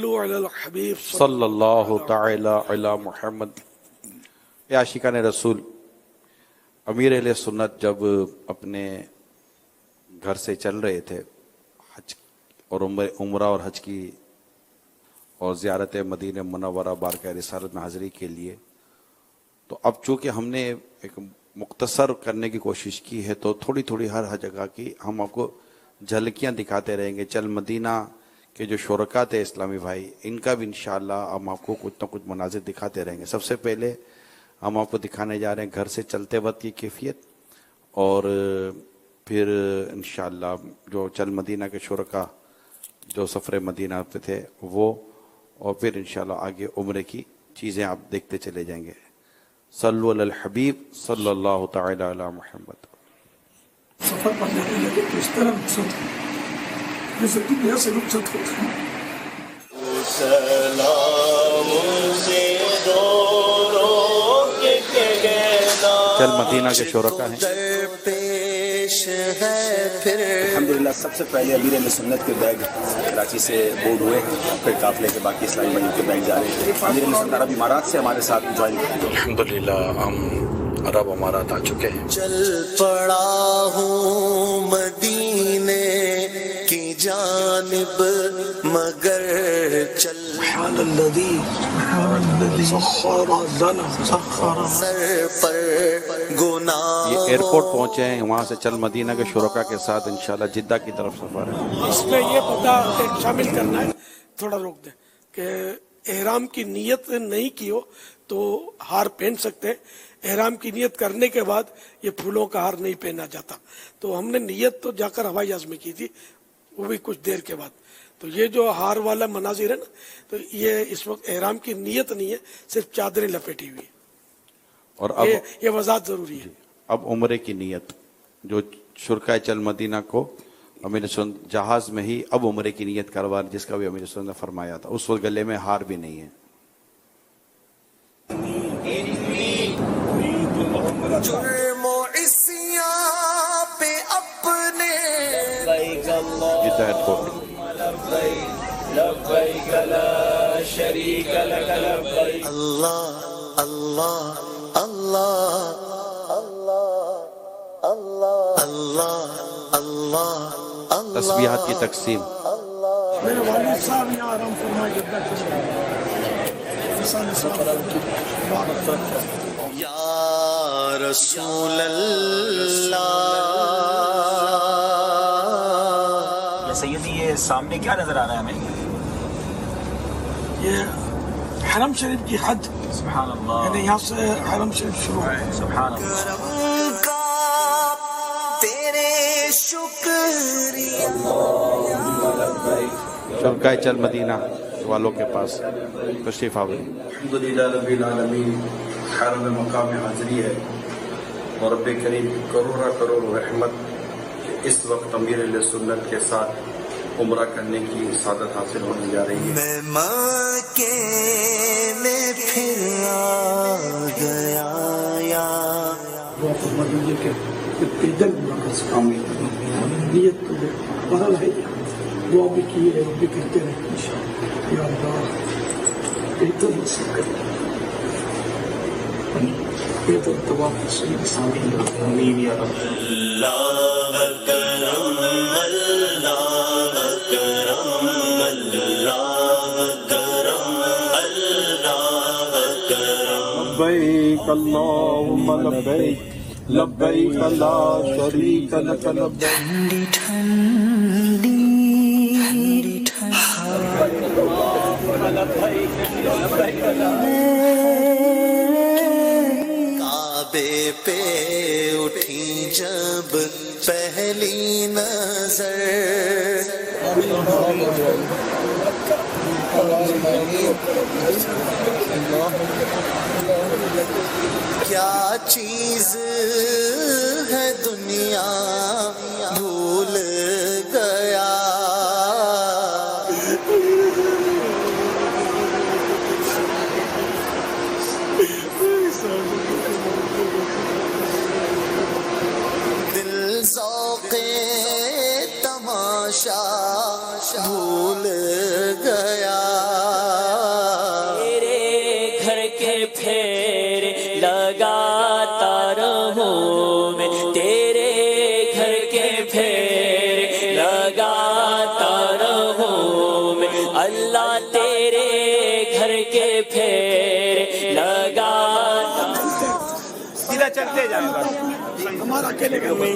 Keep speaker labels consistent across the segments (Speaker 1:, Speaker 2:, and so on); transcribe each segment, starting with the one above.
Speaker 1: صلی اللہ تعالی علی محمد۔ اے عاشقان رسول، امیر اہل سنت جب اپنے گھر سے چل رہے تھے حج اور عمرہ اور حج کی اور زیارت مدینہ منورہ بارگاہ رسالت میں حاضری کے لیے، تو اب چونکہ ہم نے ایک مختصر کرنے کی کوشش کی ہے تو تھوڑی تھوڑی ہر جگہ کی ہم آپ کو جھلکیاں دکھاتے رہیں گے۔ چل مدینہ کے جو شرکاء تھے اسلامی بھائی، ان کا بھی انشاءاللہ ہم آپ کو کچھ نہ کچھ مناظر دکھاتے رہیں گے۔ سب سے پہلے ہم آپ کو دکھانے جا رہے ہیں گھر سے چلتے وقت کی کیفیت، اور پھر انشاءاللہ جو چل مدینہ کے شرکاء جو سفر مدینہ پہ تھے وہ، اور پھر انشاءاللہ آگے عمرے کی چیزیں آپ دیکھتے چلے جائیں گے۔ صلو علی الحبیب صلی اللہ تعالی علی محمد۔
Speaker 2: سفر پر جانے لگے تو اس طرح رخصت ہو جیسے دنیا سے رخصت ہوتا ہے۔
Speaker 1: چل مدینہ کے شرکاء ہیں۔
Speaker 3: الحمدللہ سب سے پہلے امیر اہل سنت کے بیگ کراچی سے بورڈ ہوئے، پھر قافلے کے باقی اسلامی بھائیوں کے بیگ جا رہے ہیں۔ امیر اہل سنت عرب امارات سے ہمارے ساتھ جوائن کرتے ہیں۔
Speaker 1: الحمدللہ ہم عرب امارات آ چکے ہیں۔
Speaker 4: چل پڑا ہوں مدینے کی جانب مگر چل سر پر گناہ۔
Speaker 1: یہ ایئرپورٹ پہنچے ہیں، وہاں سے چل مدینہ کے شرکاء کے ساتھ انشاءاللہ جدہ کی طرف سفر ہے۔
Speaker 2: اس میں یہ پتہ شامل کرنا ہے، تھوڑا روک دیں کہ احرام کی نیت نہیں کی ہو تو ہار پہن سکتے ہیں۔ احرام کی نیت کرنے کے بعد یہ پھولوں کا ہار نہیں پہنا جاتا، تو ہم نے نیت تو جا کر ہوائی جہاز میں کی تھی، وہ بھی کچھ دیر کے بعد۔ تو یہ جو ہار والا مناظر ہے نا، تو یہ اس وقت احرام کی نیت نہیں ہے، صرف چادریں لپیٹی ہوئی ہے،
Speaker 1: اور اب
Speaker 2: یہ وضاحت ضروری ہے۔
Speaker 1: اب عمرے کی نیت جو شرکاء چل مدینہ کو امیر سنت جہاز میں ہی اب عمرے کی نیت کروا، جس کا بھی امیر سنت نے فرمایا تھا۔ اس وقت گلے میں ہار بھی نہیں ہے۔
Speaker 4: جرم و عصیاں پہ اپنے
Speaker 1: جدہ ایئرپورٹ۔
Speaker 4: اللہ اللہ اللہ اللہ اللہ اللہ
Speaker 1: تسبیحات کی تقسیم۔
Speaker 2: میرے والد صاحب یہاں آرام فرمائے جدہ کے
Speaker 4: یا رسول اللہ۔
Speaker 3: سیدی یہ سامنے کیا نظر آ رہا ہے ہمیں؟
Speaker 2: یہ حرم شریف کی حد،
Speaker 3: سبحان اللہ،
Speaker 2: یعنی یہاں سے حرم شریف شروع ہے۔
Speaker 3: سبحان اللہ۔
Speaker 4: کرم کا تیرے شکریہ۔
Speaker 1: شرکاء چل مدینہ والوں کے پاس تشریف آوے۔
Speaker 5: الحمدللہ رب العالمین، حرم مقام حاضری ہے، اور رب کریم کروڑ رحمت کہ اس وقت امیر اہل سنت کے ساتھ عمرہ کرنے کی سعادت حاصل ہونے جا رہی ہے۔
Speaker 4: میں مکے میں پھر آ گیا یا
Speaker 2: دعا فرما دیجیے کہ پیدل عمرہ کا کام نیت تو بہرحال ہے، دعا بھی کی ہے اور بھی کرتے رہے انشاءاللہ۔ یا اللہ پیدل نصیب کریں، پیدل طواف صحیح سامنے
Speaker 5: آمین یا رب۔
Speaker 4: اللہ کرم اللہ کرم اللہ کرم اللہ کرم۔
Speaker 5: لبیک اللہم لبیک، لبیک لا شریک لک لبیک۔
Speaker 4: ٹھنڈی کعبے پہ اٹھی جب پہلی نظر، کیا چیز ہے دنیا بھول گیا۔ دل ذوق تماشا بھول گیا۔
Speaker 6: اللہ تیرے گھر کے پھیر لگانا
Speaker 3: سیدھا چلتے جائیں گا
Speaker 2: ہمارا اکیلے کا
Speaker 7: میں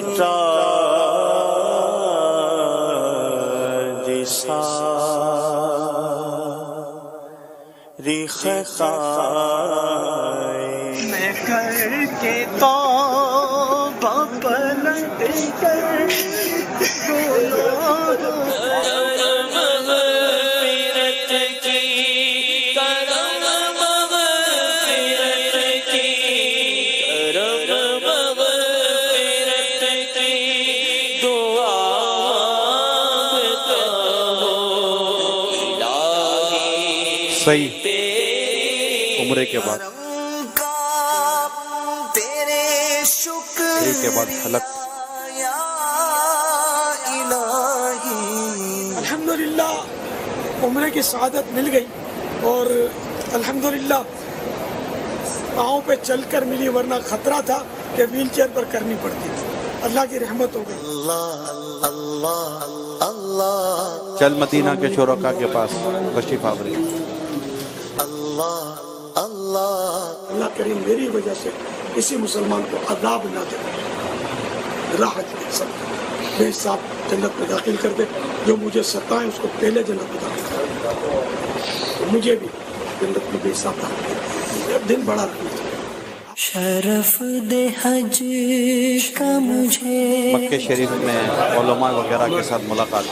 Speaker 7: کر کے توبہ پلٹ کر
Speaker 1: صحیح عمرے کے بعد
Speaker 4: تیرے شکر
Speaker 1: عمرے کے بعد حلق
Speaker 4: یا الہی
Speaker 2: الحمدللہ عمرے کی سعادت مل گئی اور الحمدللہ پاؤں پہ چل کر ملی، ورنہ خطرہ تھا کہ ویل چیئر پر کرنی پڑتی. اللہ کی رحمت ہو گئی.
Speaker 4: اللہ اللہ اللہ
Speaker 1: چل مدینہ کے شرکا کے پاس تشریف آوری.
Speaker 4: اللہ اللہ
Speaker 2: اللہ کریم میری وجہ سے کسی مسلمان کو عذاب نہ دے، راحت دے، سب بے حساب جنت میں داخل کر دے. جو مجھے ستائیں اس کو پہلے جنت میں داخل کر دے، مجھے بھی جنت میں بے حساب داخل کر دے. دن بڑا رکھنا چاہیے.
Speaker 7: شرف دے حج کا مجھے
Speaker 1: مکہ شریف میں علماء وغیرہ کے ساتھ ملاقات.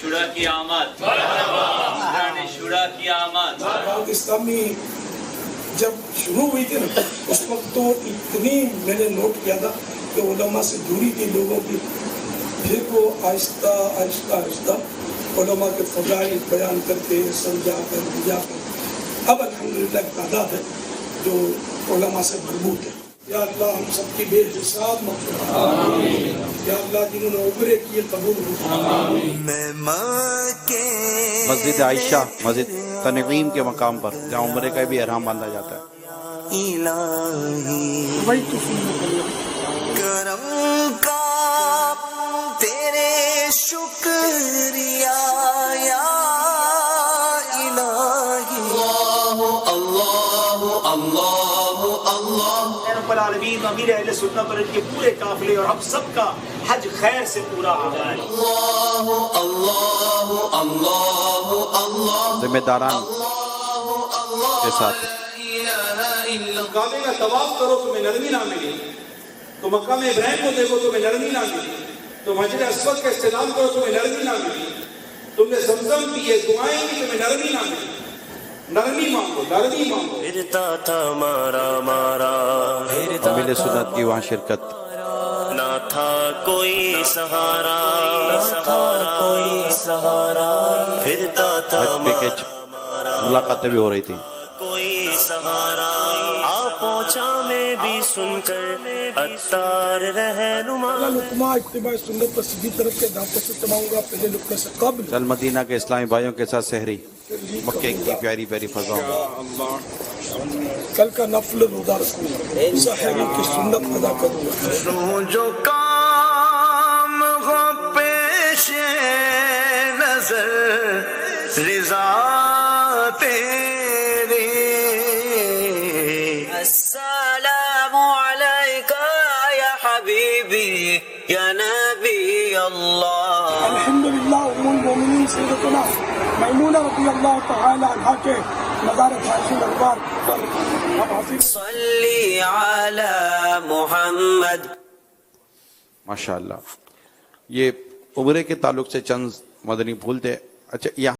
Speaker 6: شورا کی آمد، شورا کی آمد.
Speaker 2: دعوت اسلامی جب شروع ہوئی تھی نا، اس وقت تو اتنی میں نے نوٹ کیا تھا کہ علماء سے دوری تھی لوگوں کی. پھر وہ آہستہ آہستہ آہستہ علماء کے فضائل بیان کرتے سمجھا کر بجھا کر اب الحمدللہ ایک تعداد ہے جو علماء سے مربوط ہے. یا اللہ ہم سب کی بے حساب مغفرت، یا اللہ جنہوں نے عمرے کیے قبول ہو.
Speaker 4: میں مکے
Speaker 1: مسجد عائشہ، مسجد تنعیم کے مقام پر جہاں عمرے کا بھی احرام باندھا جاتا ہے.
Speaker 4: الہی
Speaker 2: وہی تو سنت اللہ.
Speaker 4: کرم کا تیرے شکریہ یا الہی
Speaker 3: رب العالمین امیر اہل سنت پر ان کے پورے قافلے اور ہم سب کا حج خیر سے پورا ہو جائے.
Speaker 1: ذمہ داران کے ساتھ.
Speaker 3: کعبے کا طواف کرو تمہیں نرمی نہ ملی، تو مقام ابراہیم کو دیکھو تمہیں نرمی نہ ملی، تم حجر اسود کا استعلام کرو تمہیں نرمی نہ ملی، تم نے زمزم پیے دعائیں کی تمہیں نرمی نہ ملی. نرمی مانگو، نرمی مانگو.
Speaker 6: پھرتا تھا مارا مارا،
Speaker 1: امیل سنت کی وہاں شرکت.
Speaker 6: نہ تھا کوئی سہارا، کوئی سہارا. پھرتا تھا
Speaker 1: حج پیکج ملاقاتیں بھی ہو رہی تھی.
Speaker 6: کوئی سہارا. آ پہنچا میں بھی سن کر اتار رہنما.
Speaker 2: لقمہ اتباع سنت پر سیدھی طرف کے دانتوں سے چباؤں گا پہلے لقمے سے قبل.
Speaker 1: چل مدینہ کے اسلامی بھائیوں کے ساتھ سحری، مکے کی پیاری پیاری فضاؤں.
Speaker 2: کل کا نفل روزہ رکھوں گا، سحری کی سنت ادا کروں گا.
Speaker 7: جو کام ہو پیش نظر رضا تیری. السلام علیکہ یا حبیبی یا نبی اللہ.
Speaker 2: الحمدللہ ام المومنین سیدتنا میمونہ رضی اللہ تعالی عنہا کے مزار عائشہ الانوار پر ہم حاضر.
Speaker 6: صلی علی محمد.
Speaker 1: ماشاءاللہ. یہ عمرے کے تعلق سے چند مدنی پھول تھے. اچھا یہاں